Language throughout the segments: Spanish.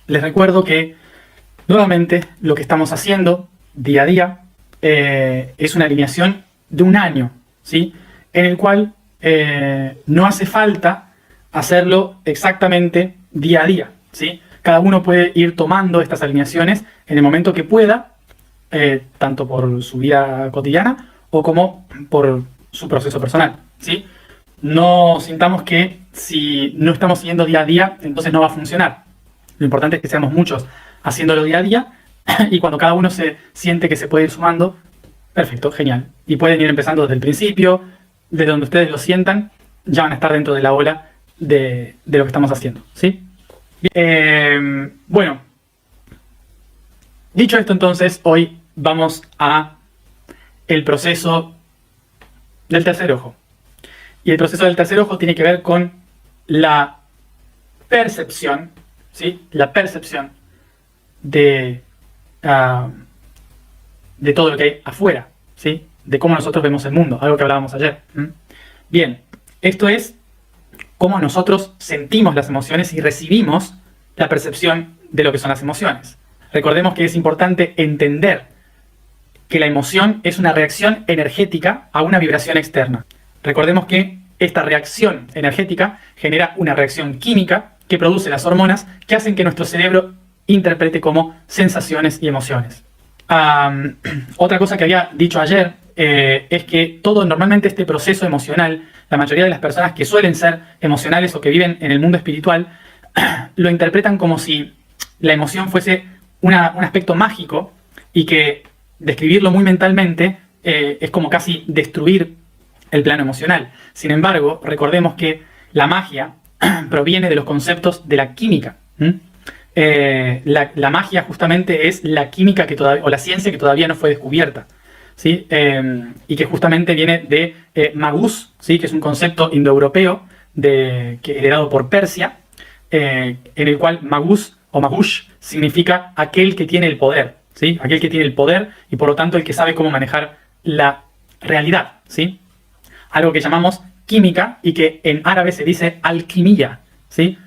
les recuerdo que nuevamente lo que estamos haciendo día a día es una alineación de un año, ¿sí? En el cual no hace falta hacerlo exactamente día a día, ¿sí? Cada uno puede ir tomando estas alineaciones en el momento que pueda, tanto por su vida cotidiana o como por su proceso personal, ¿sí? No sintamos que si no estamos siguiendo día a día, entonces no va a funcionar. Lo importante es que seamos muchos haciéndolo día a día y cuando cada uno se siente que se puede ir sumando, perfecto, genial. Y pueden ir empezando desde el principio, desde donde ustedes lo sientan, ya van a estar dentro de la ola de lo que estamos haciendo, ¿sí? Bueno, dicho esto entonces, hoy vamos a el proceso del tercer ojo. Y el proceso del tercer ojo tiene que ver con la percepción, ¿sí? La percepción de todo lo que hay afuera, ¿sí? De cómo nosotros vemos el mundo, algo que hablábamos ayer. Bien, esto es cómo nosotros sentimos las emociones y recibimos la percepción de lo que son las emociones. Recordemos que es importante entender que la emoción es una reacción energética a una vibración externa. Recordemos que esta reacción energética genera una reacción química que produce las hormonas que hacen que nuestro cerebro interprete como sensaciones y emociones. Otra cosa que había dicho ayer es que normalmente este proceso emocional, la mayoría de las personas que suelen ser emocionales o que viven en el mundo espiritual, lo interpretan como si la emoción fuese un aspecto mágico y que describirlo muy mentalmente es como casi destruir el plano emocional. Sin embargo, recordemos que la magia proviene de los conceptos de la química. La magia justamente es la química que todavía, o la ciencia que todavía no fue descubierta, ¿sí? Y que justamente viene de magus, ¿sí? Que es un concepto indoeuropeo heredado por Persia, en el cual magus o magush significa aquel que tiene el poder, ¿sí? Aquel que tiene el poder y por lo tanto el que sabe cómo manejar la realidad, ¿sí? Algo que llamamos química y que en árabe se dice alquimia, ¿sí?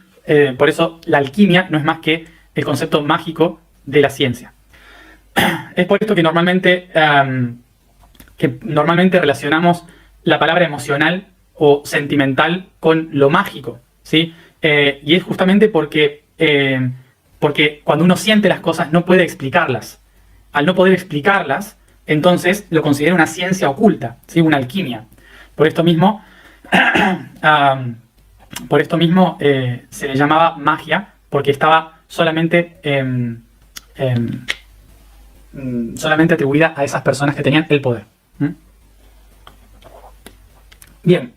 Por eso la alquimia no es más que el concepto mágico de la ciencia. Es por esto que normalmente relacionamos la palabra emocional o sentimental con lo mágico, ¿sí? Y es justamente porque cuando uno siente las cosas no puede explicarlas. Al no poder explicarlas, entonces lo considera una ciencia oculta, ¿sí? Una alquimia. Por esto mismo se le llamaba magia, porque estaba solamente atribuida a esas personas que tenían el poder. Bien,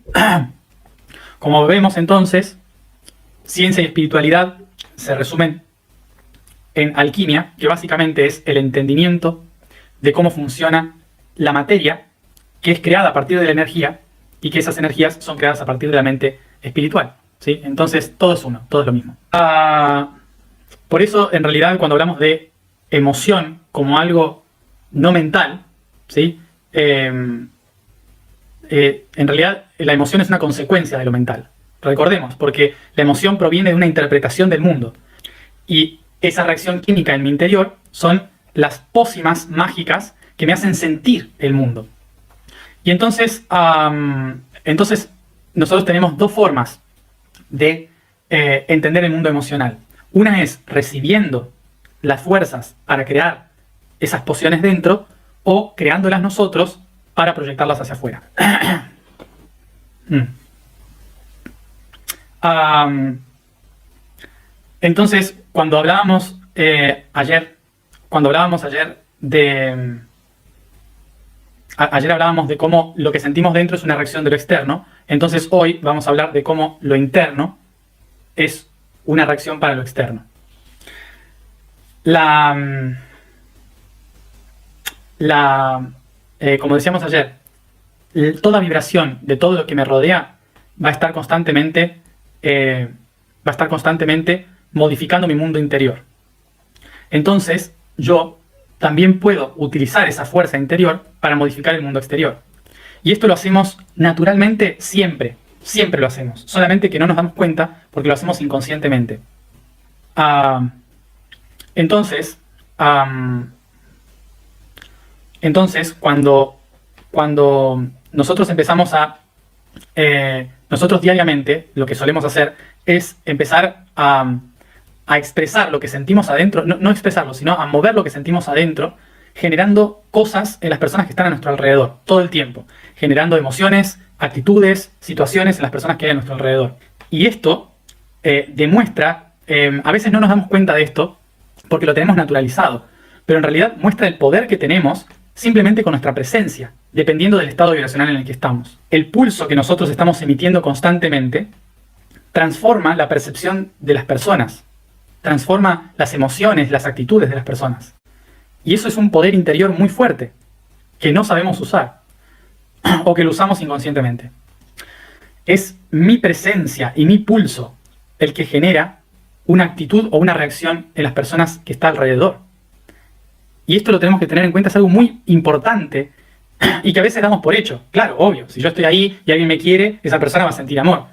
como vemos entonces, ciencia y espiritualidad se resumen en alquimia, que básicamente es el entendimiento de cómo funciona la materia, que es creada a partir de la energía, y que esas energías son creadas a partir de la mente espiritual, ¿sí? Entonces todo es uno, todo es lo mismo. Por eso, en realidad, cuando hablamos de emoción como algo no mental, ¿sí? En realidad la emoción es una consecuencia de lo mental. Recordemos, porque la emoción proviene de una interpretación del mundo. Y esa reacción química en mi interior son las pócimas mágicas que me hacen sentir el mundo. Y entonces nosotros tenemos dos formas de entender el mundo emocional. Una es recibiendo las fuerzas para crear esas pociones dentro o creándolas nosotros para proyectarlas hacia afuera. Entonces, cuando hablábamos ayer hablábamos de cómo lo que sentimos dentro es una reacción de lo externo. Entonces hoy vamos a hablar de cómo lo interno es una reacción para lo externo. Como decíamos ayer, toda vibración de todo lo que me rodea va a estar constantemente modificando mi mundo interior. Entonces yo también puedo utilizar esa fuerza interior para modificar el mundo exterior. Y esto lo hacemos naturalmente siempre. Siempre lo hacemos. Solamente que no nos damos cuenta porque lo hacemos inconscientemente. Entonces, am, entonces cuando nosotros empezamos nosotros diariamente lo que solemos hacer es empezar a expresar lo que sentimos adentro, no expresarlo, sino a mover lo que sentimos adentro, generando cosas en las personas que están a nuestro alrededor, todo el tiempo, generando emociones, actitudes, situaciones en las personas que hay a nuestro alrededor. Y esto demuestra, a veces no nos damos cuenta de esto porque lo tenemos naturalizado, pero en realidad muestra el poder que tenemos simplemente con nuestra presencia, dependiendo del estado vibracional en el que estamos. El pulso que nosotros estamos emitiendo constantemente transforma la percepción de las personas, transforma las emociones, las actitudes de las personas. Y eso es un poder interior muy fuerte, que no sabemos usar, o que lo usamos inconscientemente. Es mi presencia y mi pulso el que genera una actitud o una reacción en las personas que está alrededor. Y esto lo tenemos que tener en cuenta, es algo muy importante y que a veces damos por hecho. Claro, obvio, si yo estoy ahí y alguien me quiere, esa persona va a sentir amor.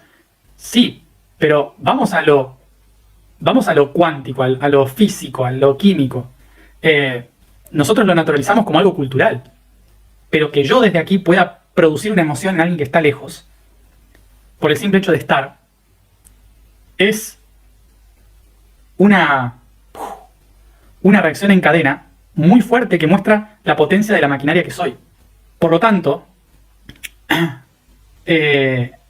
Sí, pero vamos a lo cuántico, a lo físico, a lo químico. Nosotros lo naturalizamos como algo cultural, pero que yo desde aquí pueda producir una emoción en alguien que está lejos, por el simple hecho de estar, es una reacción en cadena muy fuerte que muestra la potencia de la maquinaria que soy. Por lo tanto,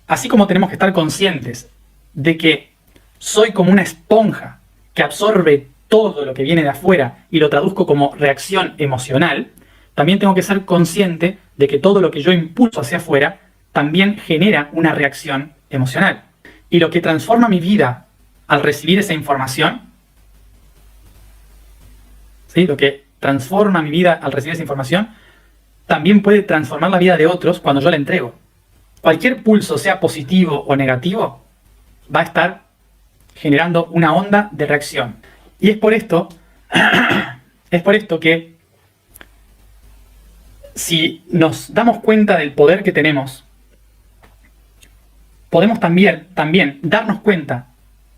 así como tenemos que estar conscientes de que soy como una esponja que absorbe todo lo que viene de afuera y lo traduzco como reacción emocional, también tengo que ser consciente de que todo lo que yo impulso hacia afuera también genera una reacción emocional. Y lo que transforma mi vida al recibir esa información, ¿sí? Lo que transforma mi vida al recibir esa información, también puede transformar la vida de otros cuando yo la entrego. Cualquier pulso, sea positivo o negativo, va a estar generando una onda de reacción. Y es por esto que si nos damos cuenta del poder que tenemos, podemos también darnos cuenta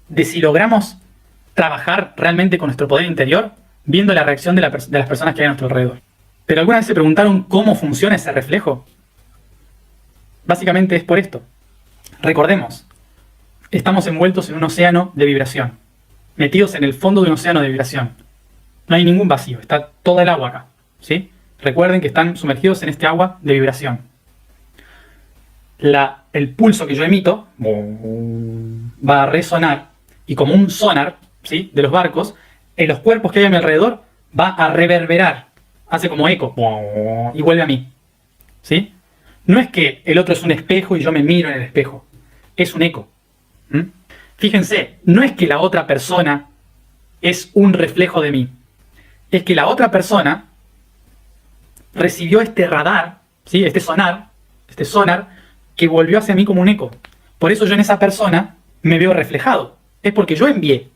de si logramos trabajar realmente con nuestro poder interior, viendo la reacción de las personas que hay a nuestro alrededor. ¿Pero alguna vez se preguntaron cómo funciona ese reflejo? Básicamente es por esto. Recordemos, estamos envueltos en un océano de vibración, metidos en el fondo de un océano de vibración. No hay ningún vacío, está toda el agua acá, ¿sí? Recuerden que están sumergidos en este agua de vibración. El pulso que yo emito va a resonar y como un sonar, ¿sí?, de los barcos, en los cuerpos que hay a mi alrededor va a reverberar, hace como eco y vuelve a mí, ¿sí? No es que el otro es un espejo y yo me miro en el espejo, es un eco. Fíjense, no es que la otra persona es un reflejo de mí, es que la otra persona recibió este radar, ¿sí?, este sonar que volvió hacia mí como un eco. Por eso yo en esa persona me veo reflejado. Es porque yo envié,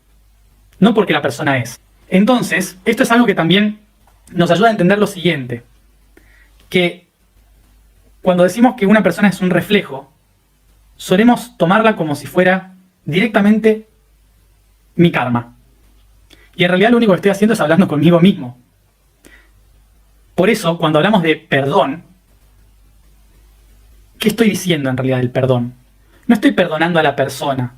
no porque la persona es. Entonces, esto es algo que también nos ayuda a entender lo siguiente, que cuando decimos que una persona es un reflejo, solemos tomarla como si fuera directamente mi karma. Y en realidad lo único que estoy haciendo es hablando conmigo mismo. Por eso, cuando hablamos de perdón, ¿qué estoy diciendo en realidad del perdón? No estoy perdonando a la persona,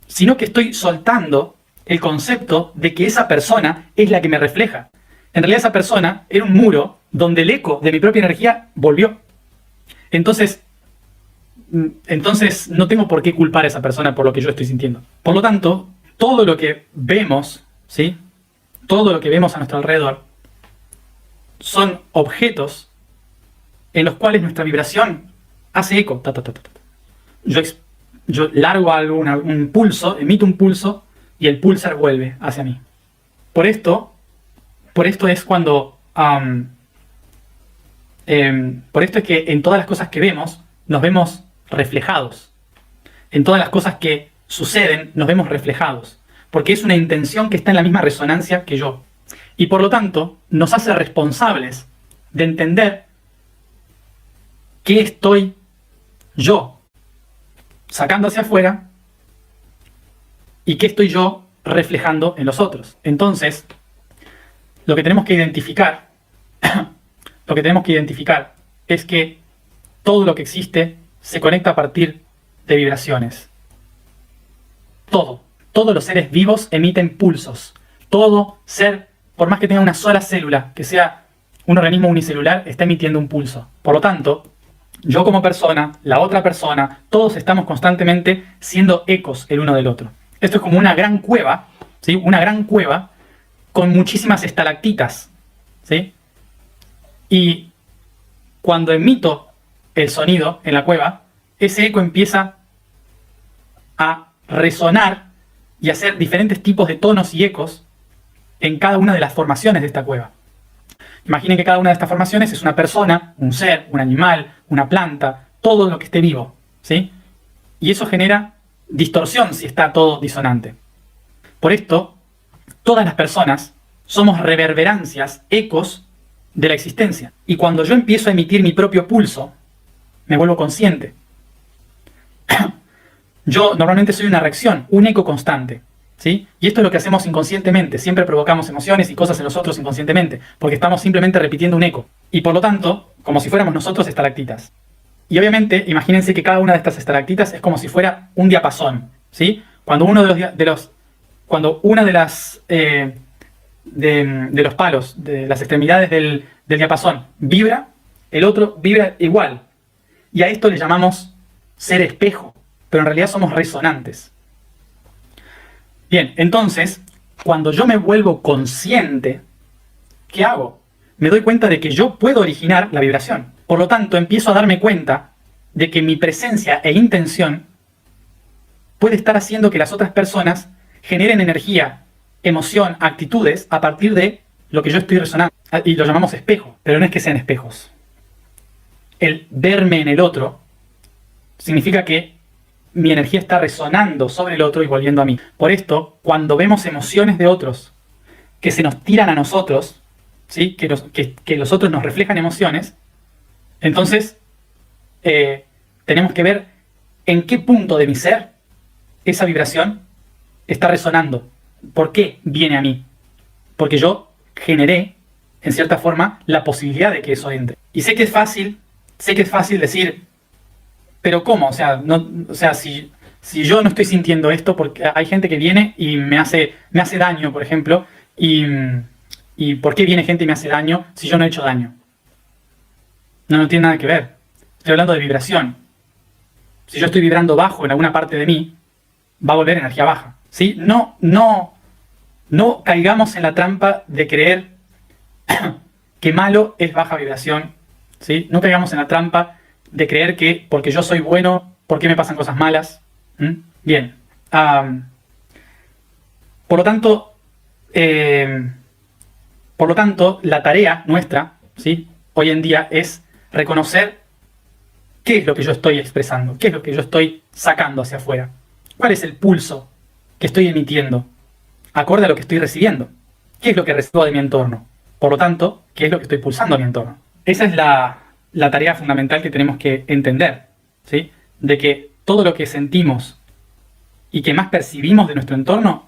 sino que estoy soltando el concepto de que esa persona es la que me refleja. En realidad esa persona era un muro donde el eco de mi propia energía volvió. Entonces no tengo por qué culpar a esa persona por lo que yo estoy sintiendo. Por lo tanto, todo lo que vemos, ¿sí?, todo lo que vemos a nuestro alrededor son objetos en los cuales nuestra vibración hace eco. Yo largo un pulso, emito un pulso y el pulsar vuelve hacia mí. Por esto es cuando por esto es que en todas las cosas que vemos nos vemos reflejados. En todas las cosas que suceden nos vemos reflejados, porque es una intención que está en la misma resonancia que yo. Y por lo tanto nos hace responsables de entender qué estoy yo sacando hacia afuera y qué estoy yo reflejando en los otros. Entonces, lo que tenemos que identificar, es que todo lo que existe se conecta a partir de vibraciones. Todos los seres vivos emiten pulsos. Todo ser, por más que tenga una sola célula, que sea un organismo unicelular, está emitiendo un pulso. Por lo tanto, yo como persona, la otra persona, todos estamos constantemente siendo ecos el uno del otro. Esto es como una gran cueva, ¿sí? Una gran cueva con muchísimas estalactitas, ¿sí? Y cuando emito el sonido en la cueva, ese eco empieza a resonar y hacer diferentes tipos de tonos y ecos en cada una de las formaciones de esta cueva. Imaginen que cada una de estas formaciones es una persona, un ser, un animal, una planta, todo lo que esté vivo, ¿sí? Y eso genera distorsión si está todo disonante. Por esto, todas las personas somos reverberancias, ecos de la existencia. Y cuando yo empiezo a emitir mi propio pulso, me vuelvo consciente. Yo normalmente soy una reacción, un eco constante, ¿sí? Y esto es lo que hacemos inconscientemente. Siempre provocamos emociones y cosas en los otros inconscientemente, porque estamos simplemente repitiendo un eco. Y por lo tanto, como si fuéramos nosotros estalactitas. Y obviamente, imagínense que cada una de estas estalactitas es como si fuera un diapasón, ¿sí? Cuando uno cuando una de los palos, de las extremidades del diapasón vibra, el otro vibra igual. Y a esto le llamamos ser espejo, pero en realidad somos resonantes. Bien, entonces, cuando yo me vuelvo consciente, ¿qué hago? Me doy cuenta de que yo puedo originar la vibración. Por lo tanto, empiezo a darme cuenta de que mi presencia e intención puede estar haciendo que las otras personas generen energía, emoción, actitudes a partir de lo que yo estoy resonando. Y lo llamamos espejo, pero no es que sean espejos. El verme en el otro significa que mi energía está resonando sobre el otro y volviendo a mí. Por esto, cuando vemos emociones de otros que se nos tiran a nosotros, ¿sí? que los otros nos reflejan emociones, entonces tenemos que ver en qué punto de mi ser esa vibración está resonando. ¿Por qué viene a mí? Porque yo generé, en cierta forma, la posibilidad de que eso entre. Y sé que es fácil decir, pero ¿cómo? Si yo no estoy sintiendo esto, porque hay gente que viene y me hace daño, por ejemplo, y ¿por qué viene gente y me hace daño si yo no he hecho daño? No tiene nada que ver. Estoy hablando de vibración. Si yo estoy vibrando bajo en alguna parte de mí, va a volver energía baja, ¿sí? No caigamos en la trampa de creer que malo es baja vibración, ¿sí? No caigamos en la trampa de creer que porque yo soy bueno, ¿por qué me pasan cosas malas? Bien. Por lo tanto, la tarea nuestra, ¿sí? Hoy en día es reconocer qué es lo que yo estoy expresando, qué es lo que yo estoy sacando hacia afuera. ¿Cuál es el pulso que estoy emitiendo acorde a lo que estoy recibiendo? ¿Qué es lo que recibo de mi entorno? Por lo tanto, ¿qué es lo que estoy pulsando a mi entorno? Esa es la tarea fundamental que tenemos que entender, ¿sí? De que todo lo que sentimos y que más percibimos de nuestro entorno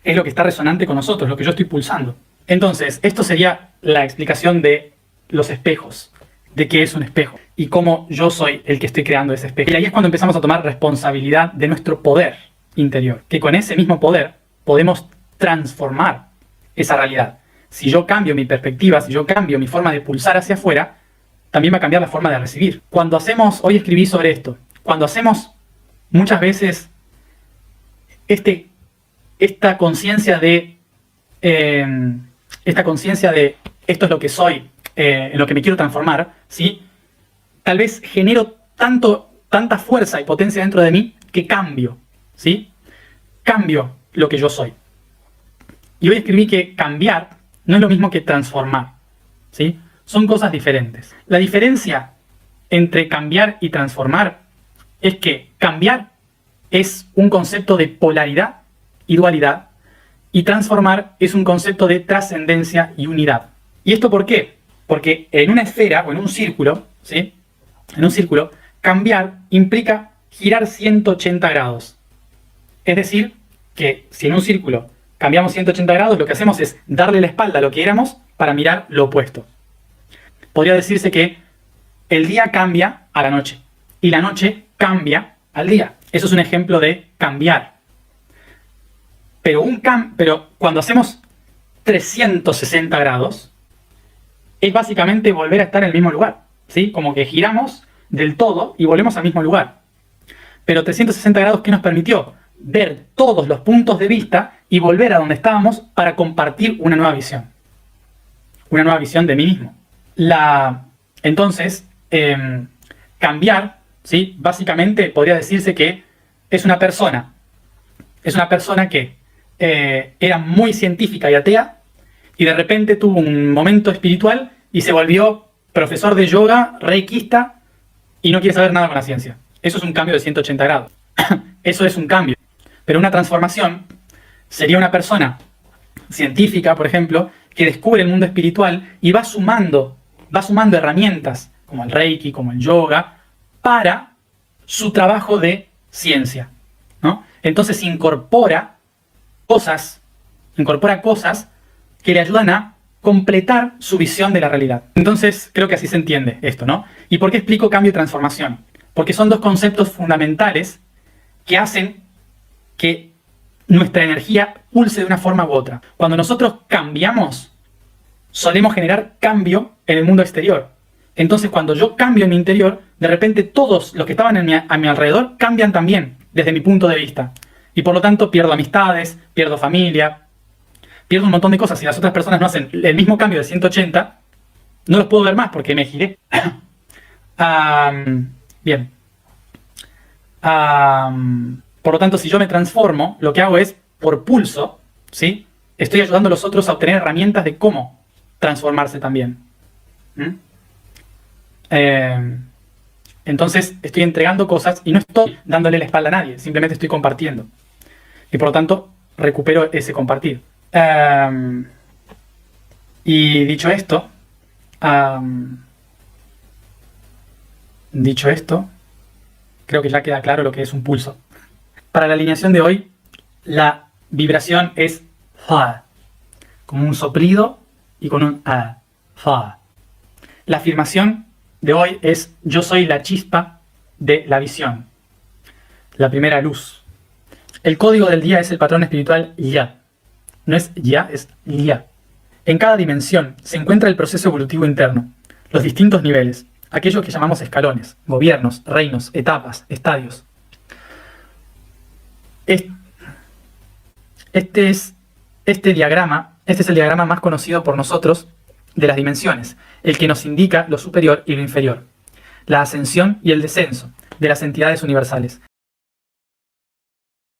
es lo que está resonante con nosotros, lo que yo estoy pulsando. Entonces, esto sería la explicación de los espejos, de qué es un espejo y cómo yo soy el que estoy creando ese espejo. Y ahí es cuando empezamos a tomar responsabilidad de nuestro poder interior, que con ese mismo poder podemos transformar esa realidad. Si yo cambio mi perspectiva, si yo cambio mi forma de pulsar hacia afuera, también va a cambiar la forma de recibir. Cuando hacemos, hoy escribí sobre esto, cuando hacemos muchas veces esta conciencia de esto es lo que soy, en lo que me quiero transformar, ¿sí? Tal vez genero tanta fuerza y potencia dentro de mí que cambio, ¿sí? Cambio lo que yo soy. Y hoy escribí que cambiar no es lo mismo que transformar, ¿sí? Son cosas diferentes. La diferencia entre cambiar y transformar es que cambiar es un concepto de polaridad y dualidad, y transformar es un concepto de trascendencia y unidad. ¿Y esto por qué? Porque en una esfera o en un círculo, ¿sí? En un círculo, cambiar implica girar 180 grados. Es decir, que si en un círculo cambiamos 180 grados, lo que hacemos es darle la espalda a lo que éramos para mirar lo opuesto. Podría decirse que el día cambia a la noche y la noche cambia al día. Eso es un ejemplo de cambiar. Pero cuando hacemos 360 grados, es básicamente volver a estar en el mismo lugar, ¿sí? Como que giramos del todo y volvemos al mismo lugar. Pero 360 grados, ¿qué nos permitió? Ver todos los puntos de vista y volver a donde estábamos para compartir una nueva visión. Una nueva visión de mí mismo. Entonces, cambiar, ¿sí? Básicamente podría decirse que es una persona que era muy científica y atea y de repente tuvo un momento espiritual y se volvió profesor de yoga, reikista y no quiere saber nada con la ciencia. Eso es un cambio de 180 grados. Eso es un cambio. Pero una transformación sería una persona científica, por ejemplo, que descubre el mundo espiritual y va sumando herramientas como el reiki, como el yoga, para su trabajo de ciencia, ¿no? Entonces incorpora cosas que le ayudan a completar su visión de la realidad. Entonces creo que así se entiende esto, ¿no? ¿Y por qué explico cambio y transformación? Porque son dos conceptos fundamentales que hacen que nuestra energía pulse de una forma u otra. Cuando nosotros cambiamos, solemos generar cambio en el mundo exterior. Entonces cuando yo cambio en mi interior, de repente todos los que estaban a mi alrededor cambian también, desde mi punto de vista. Y por lo tanto pierdo amistades, pierdo familia, pierdo un montón de cosas. Si las otras personas no hacen el mismo cambio de 180, no los puedo ver más porque me giré. Bien. Por lo tanto, si yo me transformo, lo que hago es, por pulso, ¿sí? Estoy ayudando a los otros a obtener herramientas de cómo transformarse también. Entonces, estoy entregando cosas y no estoy dándole la espalda a nadie, simplemente estoy compartiendo. Y por lo tanto, recupero ese compartir. Y dicho esto, creo que ya queda claro lo que es un pulso. Para la alineación de hoy, la vibración es fa, como un soplido y con un a, fa. La afirmación de hoy es: yo soy la chispa de la visión, la primera luz. El código del día es el patrón espiritual Ya. No es Ya, es Ya. En cada dimensión se encuentra el proceso evolutivo interno, los distintos niveles, aquellos que llamamos escalones, gobiernos, reinos, etapas, estadios. Este es el diagrama más conocido por nosotros de las dimensiones, el que nos indica lo superior y lo inferior, la ascensión y el descenso de las entidades universales.